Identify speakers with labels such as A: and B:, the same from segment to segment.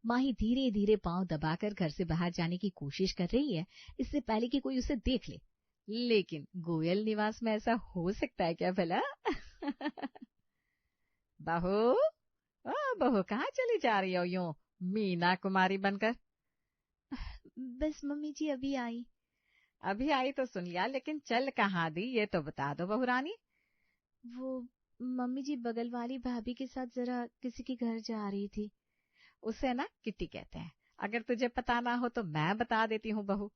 A: माही धीरे धीरे पांव दबाकर घर से बाहर जाने की कोशिश कर रही है, इससे पहले कि कोई उसे देख ले। लेकिन गोयल निवास में ऐसा हो सकता है क्या भला? बहू, ओ बहू, कहाँ चली जा रही हो यूं मीना कुमारी बनकर?
B: बस मम्मी जी अभी आई।
A: अभी आई तो सुन लिया, लेकिन चल कहाँ दी ये तो बता दो बहू रानी।
B: वो मम्मी जी बगल वाली भाभी के साथ जरा किसी के घर जा रही थी।
A: उसे ना किट्टी कहते हैं। अगर तुझे पता ना हो तो मैं बता देती हूँ बहू।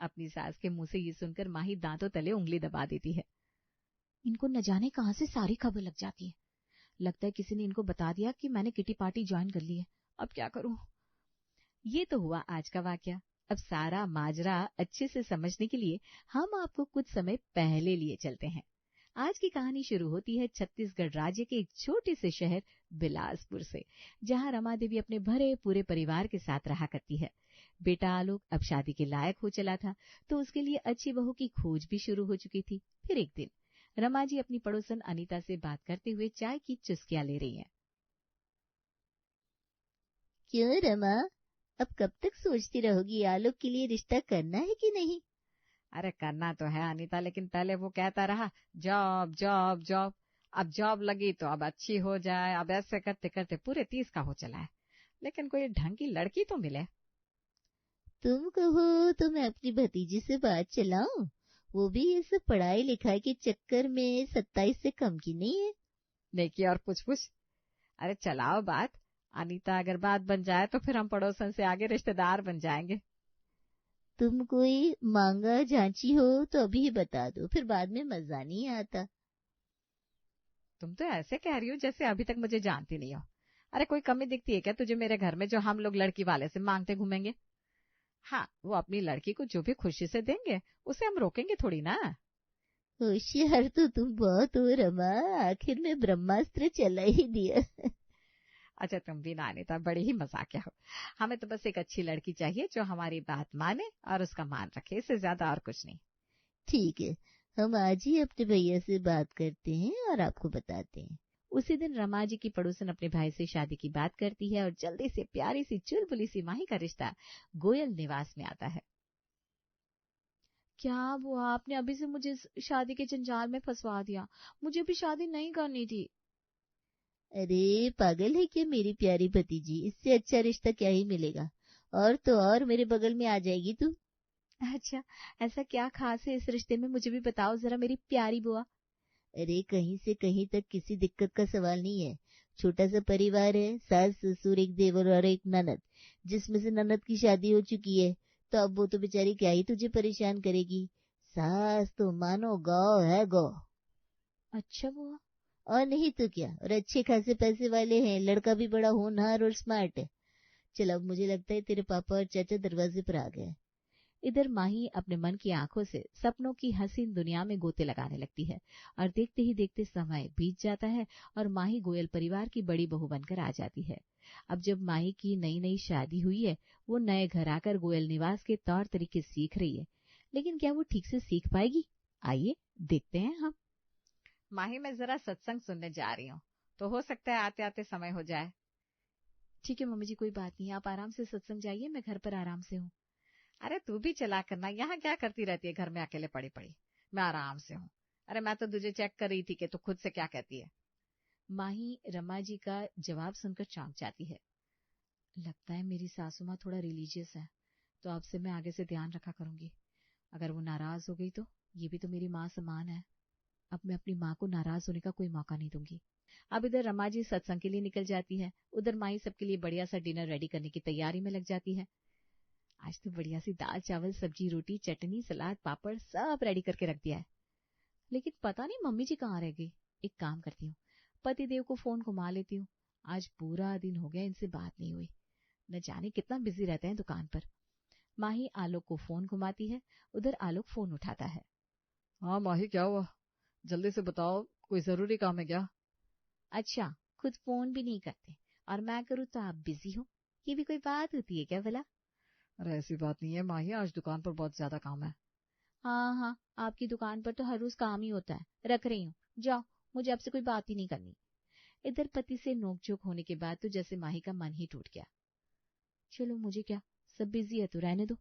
A: अपनी सास के मुंह से ये सुनकर माही दांतों तले उंगली दबा देती है।
B: इनको न जाने कहां से सारी खबर लग जाती है। लगता है किसी ने इनको बता दिया कि मैंने किटी पार्टी ज्वाइन कर ली है। अब क्या करूं?
A: ये तो हुआ आज का वाकया। अब सारा माजरा अच्छे से समझने के लिए हम आपको कुछ समय पहले लिए चलते हैं। आज की कहानी शुरू होती है छत्तीसगढ़ राज्य के एक छोटे से शहर बिलासपुर से, जहां रमा देवी अपने भरे पूरे परिवार के साथ रहा करती है। बेटा आलोक अब शादी के लायक हो चला था, तो उसके लिए अच्छी बहू की खोज भी शुरू हो चुकी थी। फिर एक दिन रमा जी अपनी पड़ोसन अनीता से बात करते हुए चाय की चुस्कियां ले रही हैं।
C: क्यों रमा, अब कब तक सोचती रहोगी आलोक के लिए रिश्ता करना है कि नहीं?
A: अरे करना तो है अनीता, लेकिन पहले वो कहता रहा जॉब जॉब जॉब। अब जॉब लगी तो अब अच्छी हो जाए। अब ऐसे करते करते पूरे 30 का हो चला है, लेकिन कोई ढंग की लड़की तो मिले।
C: तुम कहो तो मैं अपनी भतीजी से बात चलाऊं। वो भी ये सब पढ़ाई लिखाई के चक्कर में 27 से कम की नहीं है।
A: नेकी और पूछ पूछ। अरे चलाओ बात अनीता, अगर बात बन जाए तो फिर हम पड़ोसन से आगे रिश्तेदार बन जाएंगे।
C: तुम कोई मांगा झांची हो तो अभी ही बता दो, फिर बाद में मजा नहीं आता।
A: तुम तो ऐसे कह रही हो जैसे अभी तक मुझे जानती नहीं हो। अरे कोई कमी दिखती है क्या तुझे मेरे घर में, जो हम लोग लड़की वाले से मांगते घूमेंगे? हाँ, वो अपनी लड़की को जो भी खुशी से देंगे उसे हम रोकेंगे थोड़ी ना।
C: होशियार तो तुम बहुत हो रमा, आखिर में ब्रह्मास्त्र चला ही दिया।
A: अच्छा तुम भी ना अनीता, बड़ी ही मजाकिया हो। हमें तो बस एक अच्छी लड़की चाहिए जो हमारी बात माने और उसका मान रखे, इससे ज्यादा और कुछ नहीं।
C: ठीक है, हम आज ही अपने भैया से बात करते हैं और आपको बताते हैं।
A: उसी दिन रमा जी की पड़ोसन अपने भाई से शादी की बात करती है और जल्दी से प्यारी सी चुलबुली सी माही का रिश्ता गोयल निवास में आता है।
B: क्या बुआ, आपने अभी से मुझे शादी के जंजाल में फंसवा दिया। मुझे भी शादी नहीं करनी थी।
C: अरे पागल है क्या मेरी प्यारी भतीजी, इससे अच्छा रिश्ता क्या ही मिलेगा। और तो और मेरे बगल में आ जाएगी तू।
B: अच्छा, ऐसा क्या खास है इस रिश्ते में, मुझे भी बताओ जरा मेरी प्यारी बुआ।
C: अरे कहीं से कहीं तक किसी दिक्कत का सवाल नहीं है। छोटा सा परिवार है, सास ससुर एक देवर और एक ननद, जिसमें से ननद की शादी हो चुकी है। तो अब वो तो बेचारी क्या ही तुझे परेशान करेगी। सास तो मानो गौ है, गौ।
B: अच्छा बुआ।
C: और नहीं तो क्या, और अच्छे खासे पैसे वाले हैं, लड़का भी बड़ा होनहार और स्मार्ट है। चलो अब मुझे लगता है तेरे पापा और चाचा दरवाजे पर आ गए।
A: इधर माही अपने मन की आंखों से सपनों की हसीन दुनिया में गोते लगाने लगती है और देखते ही देखते समय बीत जाता है और माही गोयल परिवार की बड़ी बहू बनकर आ जाती है। अब जब माही की नई नई शादी हुई है, वो नए घर आकर गोयल निवास के तौर तरीके सीख रही है, लेकिन क्या वो ठीक से सीख पाएगी? आइए देखते हैं हम। माही, मैं जरा सत्संग सुनने जा रही हूँ, तो हो सकता है आते आते समय हो जाए।
B: ठीक है मम्मी जी, कोई बात नहीं, आप आराम से सत्संग जाइए, मैं घर पर आराम से हूँ।
A: अरे तू भी चला करना, यहाँ क्या करती रहती है घर में अकेले पड़ी पड़ी? मैं आराम से हूँ। अरे मैं तो तुझे चेक कर रही थी कि तू खुद से क्या कहती है।
B: माही रमा जी का जवाब सुनकर चौंक जाती है। लगता है मेरी सासू माँ थोड़ा रिलीजियस है, तो अब से मैं आगे से ध्यान रखा करूंगी। अगर वो नाराज हो गई तो ये भी तो मेरी माँ समान है। अब मैं अपनी माँ को नाराज होने का कोई मौका नहीं दूंगी।
A: अब इधर रमा जी सत्संग के लिए निकल जाती है, उधर माही सबके लिए बढ़िया सा डिनर रेडी करने की तैयारी में लग जाती है। आज तो बढ़िया सी दाल चावल सब्जी रोटी चटनी सलाद पापड़ सब रेडी करके रख दिया है, लेकिन पता नहीं मम्मी जी कहाँ रह गई। एक काम करती हूँ, पति देव को फोन घुमा लेती हूँ। आज पूरा दिन हो गया इनसे बात नहीं हुई, न जाने कितना बिजी रहते हैं दुकान पर। माही आलोक को फोन घुमाती है, उधर आलोक फोन उठाता है।
D: हाँ माही, क्या हुआ? जल्दी से बताओ, कोई जरूरी काम है क्या?
A: अच्छा, खुद फोन भी नहीं करते और मैं करूँ तो आप बिजी हो, ये भी कोई बात होती है क्या भला?
D: अरे ऐसी बात नहीं है माही, आज दुकान पर बहुत ज्यादा काम है।
A: हाँ हाँ, आपकी दुकान पर तो हर रोज काम ही होता है, रख रही हूँ, जाओ, मुझे आपसे कोई बात ही नहीं करनी। इधर पति से नोकझोंक होने के बाद तो जैसे माही का मन ही टूट गया। चलो मुझे क्या, सब बिजी है तो रहने दो।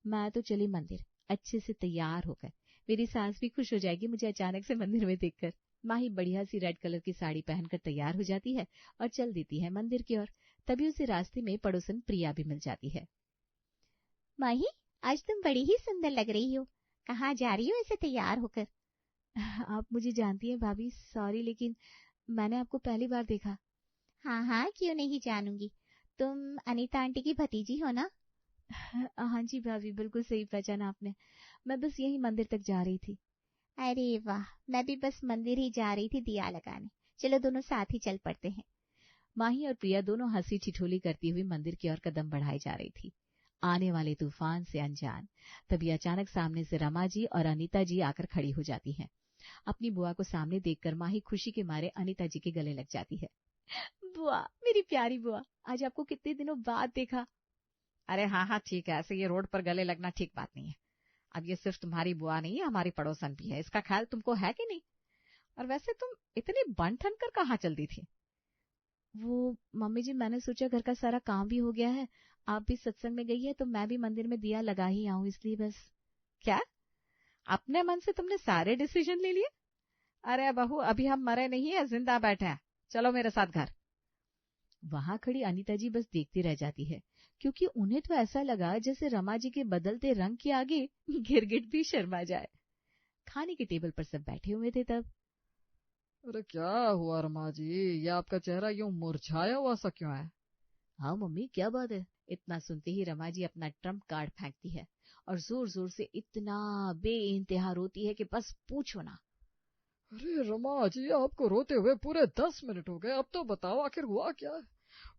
A: मैं तो चली मंदिर अच्छे से तैयार होकर। मेरी सास भी खुश हो जाएगी मुझे अचानक से मंदिर में देखकर। माही बढ़िया सी रेड कलर की साड़ी पहनकर तैयार हो जाती है और चल देती है मंदिर की ओर। तभी उसे रास्ते में पड़ोसन प्रिया भी मिल जाती है।
C: माही, आज तुम बड़ी ही सुंदर लग रही हो। कहाँ जा रही हो ऐसे तैयार होकर?
A: आप मुझे जानती हैं भाभी, सॉरी, लेकिन मैंने आपको पहली बार देखा।
C: हाँ हाँ, क्यों नहीं जानूंगी। तुम अनीता आंटी की भतीजी हो ना?
A: हाँ जी भाभी, बिल्कुल सही पहचाना आपने। मैं बस यही मंदिर तक जा रही थी।
C: अरे वाह, मैं भी बस मंदिर ही जा रही थी दिया लगाने। चलो दोनों साथ ही चल पड़ते हैं।
A: माही और प्रिया दोनों हंसी ठिठोली करती हुई मंदिर की ओर कदम बढ़ाई जा रही थी, आने वाले तूफान से अनजान। तभी अचानक सामने से रमा जी और अनीता जी आकर खड़ी हो जाती हैं। अपनी बुआ को सामने देखकर माही खुशी के मारे अनीता जी के गले लग जाती है। बुआ, मेरी प्यारी बुआ, आज आपको कितने दिनों बाद देखा।
B: अरे हाँ हाँ ठीक है, ऐसे ये रोड पर गले लगना ठीक बात नहीं है। अब ये सिर्फ तुम्हारी बुआ नहीं है, हमारी पड़ोसन भी है, इसका ख्याल तुमको है कि नहीं? और वैसे तुम इतनी बन ठन कर कहाँ चल दी थी?
A: वो मम्मी जी, मैंने सोचा घर का सारा काम भी हो गया है, आप भी सत्संग में गई है तो मैं भी मंदिर में दिया लगा ही आऊं, इसलिए बस।
B: क्या अपने मन से तुमने सारे डिसीजन ले लिए? अरे बहू, अभी हम मरे नहीं है, जिंदा बैठे हैं, चलो मेरे साथ घर।
A: वहां खड़ी अनीता जी बस देखती रह जाती है, क्योंकि उन्हें तो ऐसा लगा जैसे रमा जी के बदलते रंग के आगे गिरगिट भी शर्मा जाए। खाने के टेबल पर सब बैठे हुए थे तब।
D: अरे क्या हुआ रमा जी, ये आपका चेहरा यूं मुरझाया हुआ सा क्यों है?
A: हाँ मम्मी, क्या बात है? इतना सुनते ही रमा जी अपना ट्रम्प कार्ड फेंकती है और जोर जोर से इतना बेइंतहा रोती है कि बस पूछो ना।
D: अरे रमा जी, आपको रोते हुए पूरे 10 मिनट हो गए, अब तो बताओ आखिर हुआ क्या है?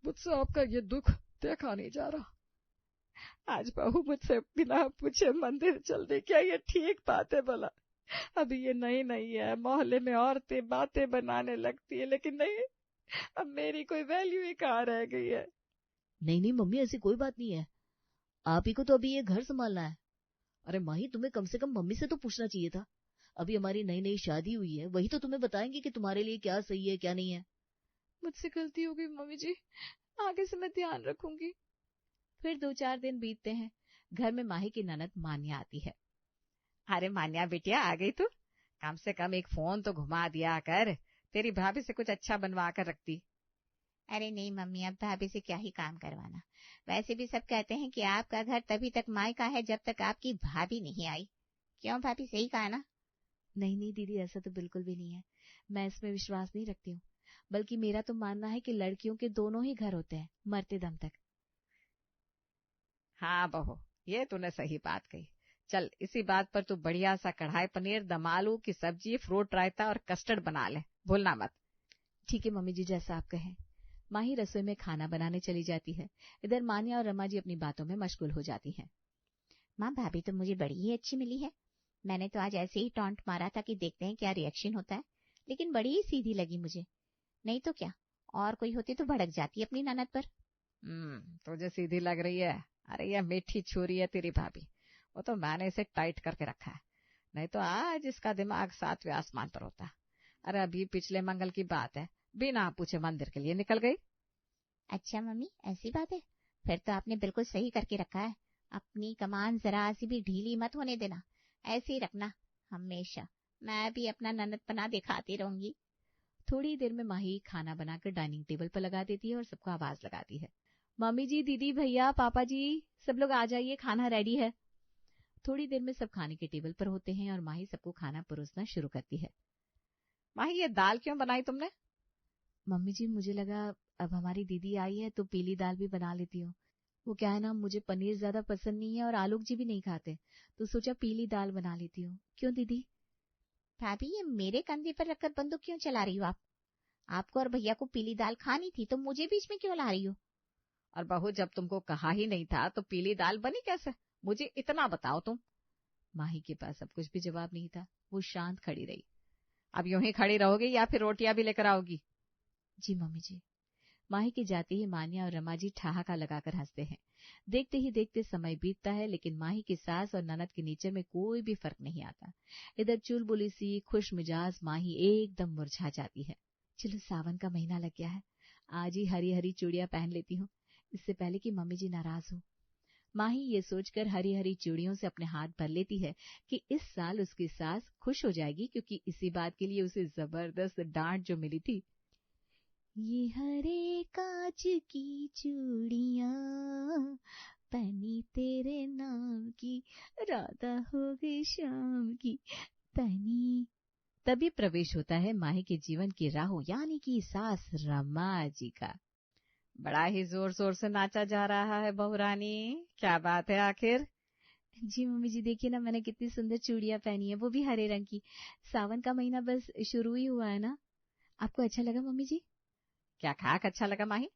D: मुझसे आपका ये दुख देखा नहीं जा रहा।
B: आज बहू मुझसे बिना पूछे मंदिर चल दे, क्या ये ठीक बात है भला? अभी ये नहीं है, मोहल्ले में औरतें बातें बनाने लगती है, लेकिन नहीं, अब मेरी कोई वैल्यू ही कहाँ रह गई है।
A: नहीं नहीं मम्मी, ऐसी कोई बात नहीं है, आप ही को तो अभी ये घर संभालना है। अरे माही, तुम्हें कम से कम मम्मी से तो पूछना चाहिए था। अभी हमारी नई नई शादी हुई है, वही तो तुम्हें बताएंगे कि तुम्हारे लिए क्या सही है क्या नहीं है।
B: मुझसे गलती हो गई मम्मी जी, आगे से मैं ध्यान रखूंगी।
A: फिर 2-4 दिन बीतते हैं। घर में माही की ननद मान्या आती है।
B: अरे मान्या बिटिया, आ गई तू? कम से कम एक फोन तो घुमा दिया कर, तेरी भाभी से कुछ अच्छा बनवा कर रखती।
C: अरे नहीं मम्मी, अब भाभी से क्या ही काम करवाना। वैसे भी सब कहते हैं कि आपका घर तभी तक मायका है जब तक आपकी भाभी नहीं आई। क्यों भाभी, सही कहा ना?
A: नहीं नहीं दीदी, ऐसा तो बिल्कुल भी नहीं है, मैं इसमें विश्वास नहीं रखती हूँ। बल्कि मेरा तो मानना है कि लड़कियों के दोनों ही घर होते हैं, मरते दम तक।
B: हाँ बहू, ये तूने सही बात कही। चल, इसी बात पर तू बढ़िया सा कढ़ाई पनीर, दम आलू की सब्जी, फ्रूट रायता और कस्टर्ड बना ले, भूलना मत।
A: ठीक है मम्मी जी, जैसा आप कहें। माही रसोई में खाना बनाने चली जाती है। इधर मान्या और रमा जी अपनी बातों में मशगूल हो जाती हैं।
C: माँ, भाभी तो मुझे बड़ी ही अच्छी मिली है। मैंने तो आज ऐसे ही टॉन्ट मारा था कि देखते हैं क्या रिएक्शन होता है, लेकिन बड़ी ही सीधी लगी मुझे। नहीं तो क्या, और कोई होती तो भड़क जाती अपनी ननद पर।
B: तुझे सीधी लग रही है? अरे यह मीठी छोरी है तेरी भाभी, वो तो मैंने इसे टाइट करके रखा है, नहीं तो आज इसका दिमाग 7वें आसमान पर होता। अरे अभी पिछले मंगल की बात है, बिना पूछे मंदिर के लिए निकल गई।
C: अच्छा मम्मी, ऐसी बात है? फिर तो आपने बिल्कुल सही करके रखा है। अपनी कमान जरा सी भी ढीली मत होने देना, ऐसे ही रखना हमेशा। मैं भी अपना ननदपना दिखाती रहूंगी।
A: थोड़ी देर में माही खाना बनाकर डाइनिंग टेबल पर लगा देती है और सबको आवाज लगाती है। मम्मी जी, दीदी, भैया, पापा जी, सब लोग आ जाइए, खाना रेडी है। थोड़ी देर में सब खाने के टेबल पर होते हैं और माही सबको खाना परोसना शुरू करती है।
B: माही, ये दाल क्यों बनाई तुमने?
A: मम्मी जी, मुझे लगा अब हमारी दीदी आई है तो पीली दाल भी बना लेती हूँ। वो क्या है ना, मुझे पनीर ज्यादा पसंद नहीं है और आलोक जी भी नहीं खाते, तो सोचा पीली दाल बना लेती हूँ। क्यों दीदी?
C: भाभी, ये मेरे कंधे पर रखकर बंदूक क्यों चला रही हो आप? आपको और भैया को पीली दाल खानी थी तो मुझे बीच में क्यों ला रही हो?
B: और बहू, जब तुमको कहा ही नहीं था तो पीली दाल बनी कैसे, मुझे इतना बताओ तुम।
A: माही के पास अब कुछ भी जवाब नहीं था, वो शांत खड़ी रही।
B: अब यूं ही खड़ी रहोगी या फिर रोटियां भी लेकर आओगी?
A: जी मम्मी जी। माही के जाते ही मान्या और रमा जी ठहाका लगाकर हंसते हैं। देखते ही देखते समय बीतता है, लेकिन माही की सास और ननद के नेचर में कोई भी फर्क नहीं आता। इधर चुलबुली सी खुश मिजाज माही एकदम मुरझा जाती है। चलो, सावन का महीना लग गया है, आज ही हरी हरी चूड़ियां पहन लेती हूँ, इससे पहले कि मम्मी जी नाराज हो। माही ये सोचकर हरी हरी चूड़ियों से अपने हाथ भर लेती है कि इस साल उसकी सास खुश हो जाएगी, क्योंकि इसी बात के लिए उसे जबरदस्त डांट जो मिली थी।
C: ये हरे कांच की चूड़ियां पहनी तेरे नाम की, राधा हो गई शाम की पहनी।
A: तभी प्रवेश होता है माही के जीवन की राह, यानी कि सास रमा जी का। बड़ा ही जोर शोर से नाचा जा रहा है बहू रानी, क्या बात है आखिर?
B: जी मम्मी जी, देखिए ना मैंने कितनी सुंदर चूड़ियां पहनी है, वो भी हरे रंग की। सावन का महीना बस शुरू ही हुआ है ना। आपको अच्छा लगा मम्मी जी?
A: क्या खाक अच्छा लगा माही?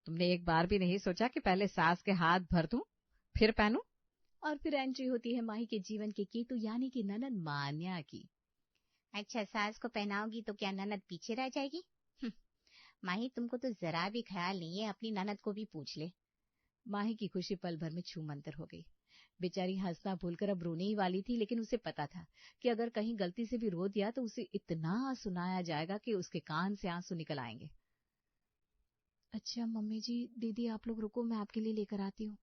A: तुमने एक बार भी नहीं सोचा कि पहले सास के हाथ भर दूं फिर पहनूं?
B: और फिर एंट्री होती है माही के जीवन के केतु यानी कि ननद मान्या की।
C: अच्छा, सास को पहनाओगी तो क्या ननद पीछे रह जाएगी? माही, तुमको तो जरा भी ख्याल नहीं है, अपनी ननद को भी पूछ ले।
B: माही की खुशी पल भर में छूमंतर हो गई। बेचारी हंसना भूलकर अब रोने ही वाली थी, लेकिन उसे पता था कि अगर कहीं गलती से भी रो दिया तो उसे इतना सुनाया जाएगा कि उसके कान से आंसू निकल आएंगे। अच्छा मम्मी जी, दीदी आप लोग रुको, मैं आपके लिए लेकर आती हूँ।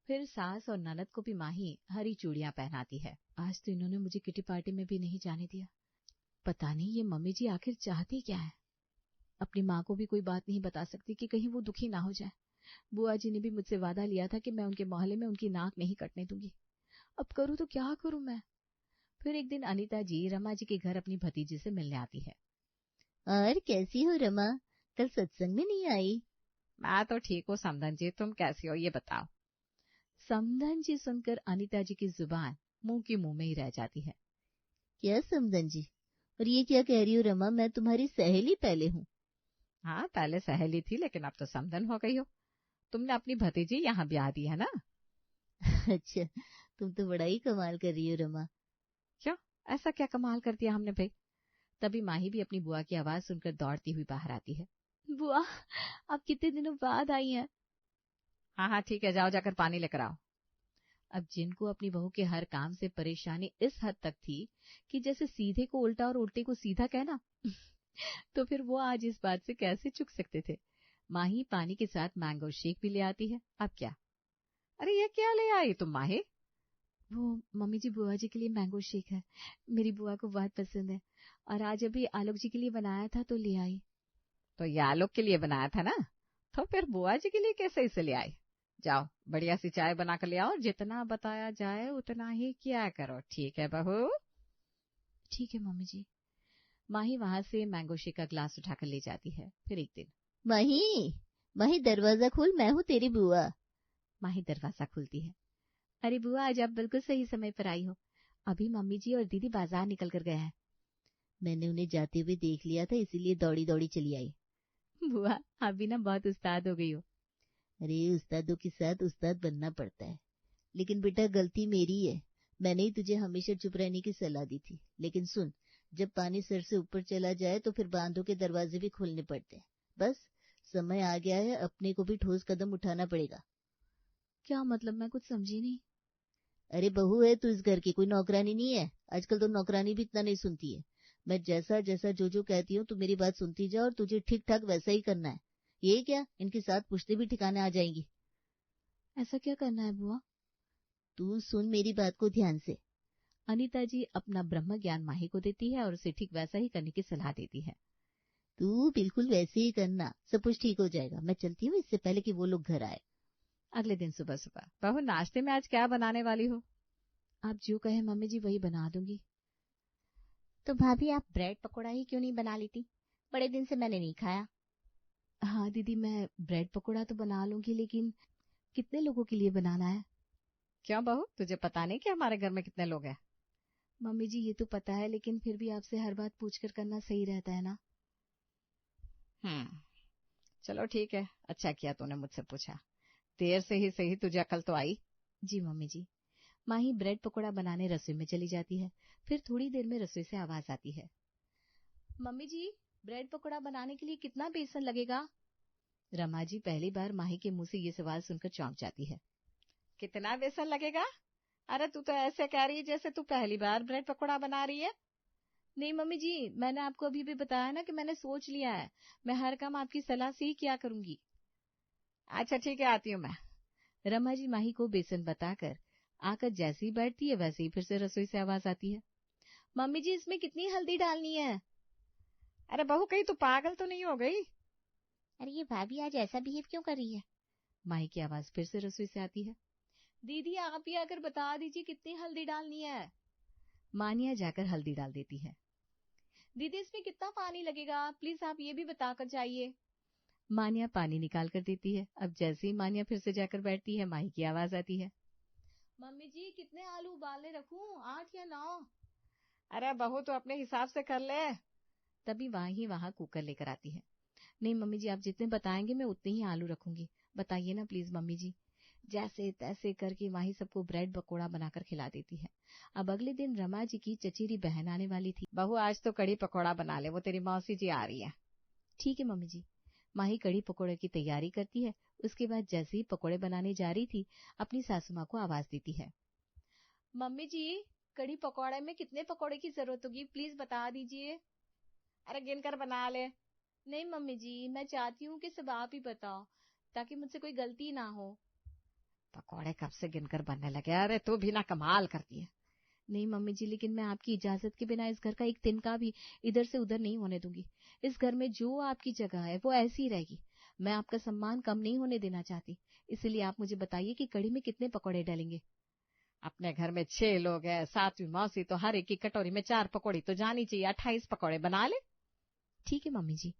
A: फिर सास और ननद को भी माही हरी चूड़ियां पहनाती है।
B: आज तो इन्होंने मुझे किटी पार्टी में भी नहीं जाने दिया। पता नहीं ये मम्मी जी आखिर चाहती क्या है। अपनी माँ को भी कोई बात नहीं बता सकती कि कहीं वो दुखी ना हो जाए। बुआ जी ने भी मुझसे वादा लिया था कि मैं उनके मोहल्ले में उनकी नाक नहीं कटने दूंगी। अब करूँ तो क्या करूँ मैं।
A: फिर एक दिन अनीता जी रमा जी के घर अपनी भतीजी से मिलने आती है।
C: और कैसी हो रमा, कल सत्संग में नहीं आई?
A: मैं तो ठीक हूँ समधन जी, तुम कैसी हो ये बताओ।
B: समधन जी सुनकर अनीता जी की जुबान मुंह की मुंह में ही रह जाती है।
C: क्या समधन जी, और ये क्या कह रही हो रमा, मैं तुम्हारी सहेली पहले हूँ।
A: हाँ, पहले सहेली थी लेकिन अब तो समधन हो गई हो। तुमने अपनी भतीजी यहाँ ब्याह दी है ना?
C: अच्छा, तुम तो बड़ा ही कमाल कर रही हो रमा।
A: क्यों, ऐसा क्या कमाल कर दिया हमने भाई? तभी माही भी अपनी बुआ की आवाज सुनकर दौड़ती हुई बाहर आती है।
B: बुआ, आप कितने दिनों बाद आई हैं।
A: हाँ हाँ ठीक है, जाओ जाकर पानी लेकर आओ।
B: अब जिनको अपनी बहू के हर काम से परेशानी इस हद तक थी कि जैसे सीधे को उल्टा और उल्टे को सीधा कहना तो फिर वो आज इस बात से कैसे चूक सकते थे। माही पानी के साथ मैंगो शेक भी ले आती है। अब क्या?
A: अरे ये क्या ले आई तुम माही?
B: वो मम्मी जी, बुआ जी के लिए मैंगो शेक है, मेरी बुआ को बहुत पसंद है, और आज अभी आलोक जी के लिए बनाया था तो ले आई।
A: तो ये आलोक के लिए बनाया था ना, तो फिर बुआ जी के लिए कैसे इसे ले आई? जाओ बढ़िया सी चाय बना कर ले आओ, जितना बताया जाए उतना ही किया करो, ठीक है बहू?
B: ठीक है मम्मी जी। माही वहां से मैंगो शेक का ग्लास उठाकर ले जाती है। फिर एक दिन,
C: माही, माही दरवाजा खोल, मैं हूँ तेरी बुआ।
B: माही दरवाजा खोलती है। अरे बुआ, आज आप बिल्कुल सही समय पर आई हो। अभी मम्मी जी और दीदी बाजार निकल कर गए हैं।
C: मैंने उन्हें जाते हुए देख लिया था, इसीलिए दौड़ी दौड़ी चली आई।
B: बुआ, आप भी ना बहुत उस्ताद हो गई हो।
C: अरे उस्तादों के साथ उस्ताद बनना पड़ता है। लेकिन बेटा गलती मेरी है, मैंने ही तुझे हमेशा चुप रहने की सलाह दी थी। लेकिन सुन, जब पानी सर से ऊपर चला जाए तो फिर बांधों के दरवाजे भी खोलने पड़ते हैं। बस समय आ गया है, अपने को भी ठोस कदम उठाना पड़ेगा।
B: क्या मतलब, मैं कुछ समझी नहीं।
C: अरे बहू है तू इस घर की, कोई नौकरानी नहीं है। आजकल तो नौकरानी भी इतना नहीं सुनती है। मैं जैसा जैसा जो कहती हूँ तू मेरी बात सुनती जा, और तुझे ठीक ठाक वैसा ही करना है। ये क्या, इनके साथ पुश्ते भी ठिकाने आ जाएंगी।
B: ऐसा क्या करना है बुआ?
C: तू सुन मेरी बात को ध्यान से।
B: अनीता जी अपना ब्रह्म ज्ञान माही को देती है और उसे ठीक वैसा ही करने की सलाह देती है।
C: तू बिल्कुल वैसे ही करना, सब कुछ ठीक हो जाएगा। मैं चलती हूँ इससे पहले कि वो लोग घर आए।
A: अगले दिन सुबह सुबह, बहू नाश्ते में आज क्या बनाने वाली हो?
B: आप जो कहे मम्मी जी वही बना दूंगी।
C: तो भाभी आप ब्रेड पकौड़ा ही क्यों नहीं बना लेती, बड़े दिन से मैंने नहीं खाया।
B: हाँ दीदी, मैं ब्रेड पकौड़ा तो बना लूंगी, लेकिन कितने लोगों के लिए बनाना है?
A: क्यों बहू, तुझे पता नहीं कि हमारे घर में कितने लोग हैं?
B: मम्मी जी ये तो पता है, लेकिन फिर भी आपसे हर बात पूछकर करना सही रहता है ना।
A: चलो ठीक है, अच्छा किया तूने मुझसे पूछा। देर से ही सही तुझे अकल तो आई।
B: जी मम्मी जी। माही ब्रेड पकौड़ा बनाने रसोई में चली जाती है। फिर थोड़ी देर में रसोई से आवाज आती है, मम्मी जी ब्रेड पकौड़ा बनाने के लिए कितना बेसन लगेगा? रमा जी पहली बार माही के मुंह से ये सवाल सुनकर चौंक जाती है।
A: कितना बेसन लगेगा? अरे तू तो ऐसे कह रही है जैसे तू पहली बार ब्रेड पकौड़ा बना रही है।
B: नहीं मम्मी जी, मैंने आपको अभी भी बताया ना कि मैंने सोच लिया है, मैं हर काम आपकी सलाह से ही किया करूंगी।
A: अच्छा ठीक है, आती हूँ मैं। रमा जी माही को बेसन बताकर आकर जैसे ही बैठती है वैसे ही फिर से रसोई से आवाज आती है, मम्मी जी इसमें कितनी हल्दी डालनी है? अरे बहू कहीं तू पागल तो नहीं हो गई?
C: अरे ये भाभी आज ऐसा बिहेव क्यों कर रही है?
A: माही की आवाज फिर से रसोई से आती है, दीदी आप ही आकर बता दीजिए कितनी हल्दी डालनी है। मानिया जाकर हल्दी डाल देती है। दीदी इसमें कितना पानी लगेगा, प्लीज आप ये भी बताकर जाइए। मानिया पानी निकाल कर देती है। अब जैसे ही मानिया फिर से जाकर बैठती है माही की आवाज आती है, मम्मी जी कितने आलू उबालने रखूं, 8 या 9? अरे बहू तो अपने हिसाब से कर ले। तभी वहां कुकर लेकर आती है। नहीं मम्मी जी आप जितने बताएंगे मैं उतने ही आलू रखूंगी, बताइए ना प्लीज मम्मी जी। जैसे तैसे करके माही सबको ब्रेड पकोड़ा बनाकर खिला देती है। अब अगले दिन रमा जी की चचेरी बहन आने वाली थी। बहू आज तो कड़ी पकोड़ा बना ले, वो तेरी मौसी जी आ रही है। ठीक है मम्मी जी। माही कड़ी पकोड़े की तैयारी करती है। उसके बाद जैसे ही पकोड़े बनाने जा रही थी अपनी सासू माँ को आवाज देती है, मम्मी जी कड़ी पकोड़े में कितने पकोड़े की जरूरत होगी, प्लीज बता दीजिए। अरे गिनकर बना ले। नहीं मम्मी जी मैं चाहती हूँ कि सब आप ही बताओ ताकि मुझसे कोई गलती ना हो। पकोड़े कब से गिनकर बनने लगे, अरे तू भी ना कमाल करती है। नहीं मम्मी जी लेकिन मैं आपकी इजाजत के बिना इस घर का एक तिनका भी इधर से उधर नहीं होने दूंगी। इस घर में जो आपकी जगह है वो ऐसी ही रहेगी। मैं आपका सम्मान कम नहीं होने देना चाहती, इसलिए आप मुझे बताइए कि कड़ी में कितने पकोड़े डालेंगे। अपने घर में 6 लोग हैं, 7वीं मौसी, तो हर एक की कटोरी में 4 पकौड़ी तो जानी चाहिए, 28 पकौड़े बना ले। ठीक है मम्मी जी।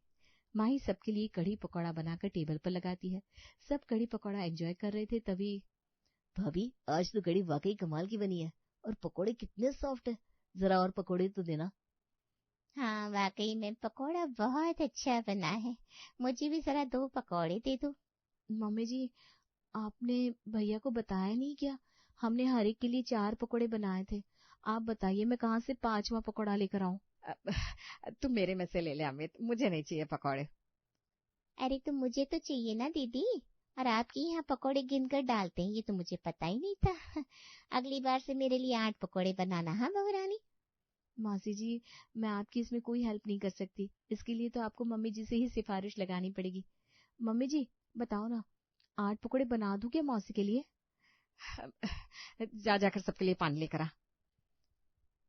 A: माही सबके लिए कड़ी पकौड़ा बनाकर टेबल पर लगाती है। सब कड़ी पकौड़ा एंजॉय कर रहे थे तभी,
C: भाभी आज तो कड़ी वाकई कमाल की बनी है, और पकोड़े कितने सॉफ्ट है, जरा और पकोड़े तो देना। हाँ वाकई में पकोड़ा बहुत अच्छा बना है, मुझे भी जरा 2 पकोड़े दे दो।
A: मम्मी जी आपने भैया को बताया नहीं क्या, हमने हर एक के लिए 4 पकोड़े बनाए थे। आप बताइए मैं कहाँ से 5वां पकोड़ा लेकर आऊं। तू मेरे में से ले ले अमित, मुझे नहीं चाहिए पकोड़े।
C: अरे तो मुझे तो चाहिए ना दीदी, और आपके यहाँ पकोड़े गिनकर डालते हैं ये तो मुझे पता ही नहीं था। अगली बार से मेरे लिए 8 पकोड़े बनाना। हाँ बहू रानी।
A: मौसी जी मैं आपकी इसमें कोई हेल्प नहीं कर सकती, इसके लिए तो आपको मम्मी जी से ही सिफारिश लगानी पड़ेगी। मम्मी जी बताओ ना 8 पकोड़े बना दूं क्या मौसी के लिए? जा जाकर सबके लिए पानी लेकर आ।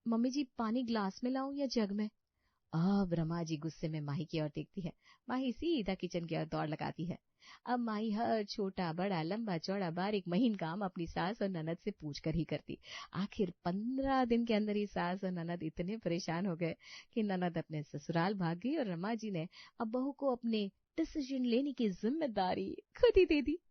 A: मम्मी जी पानी ग्लास में लाऊं या जग में? अब रमा जी गुस्से में माही की ओर देखती है। माही सीधा किचन की ओर दौड़ लगाती है। अब माही हर छोटा बड़ा लंबा चौड़ा बारीक महीन काम अपनी सास और ननद से पूछ कर ही करती। आखिर 15 दिन के अंदर ही सास और ननद इतने परेशान हो गए कि ननद अपने ससुराल भाग गई और रमा जी ने अब बहू को अपने डिसीजन लेने की जिम्मेदारी खुद ही दे दी।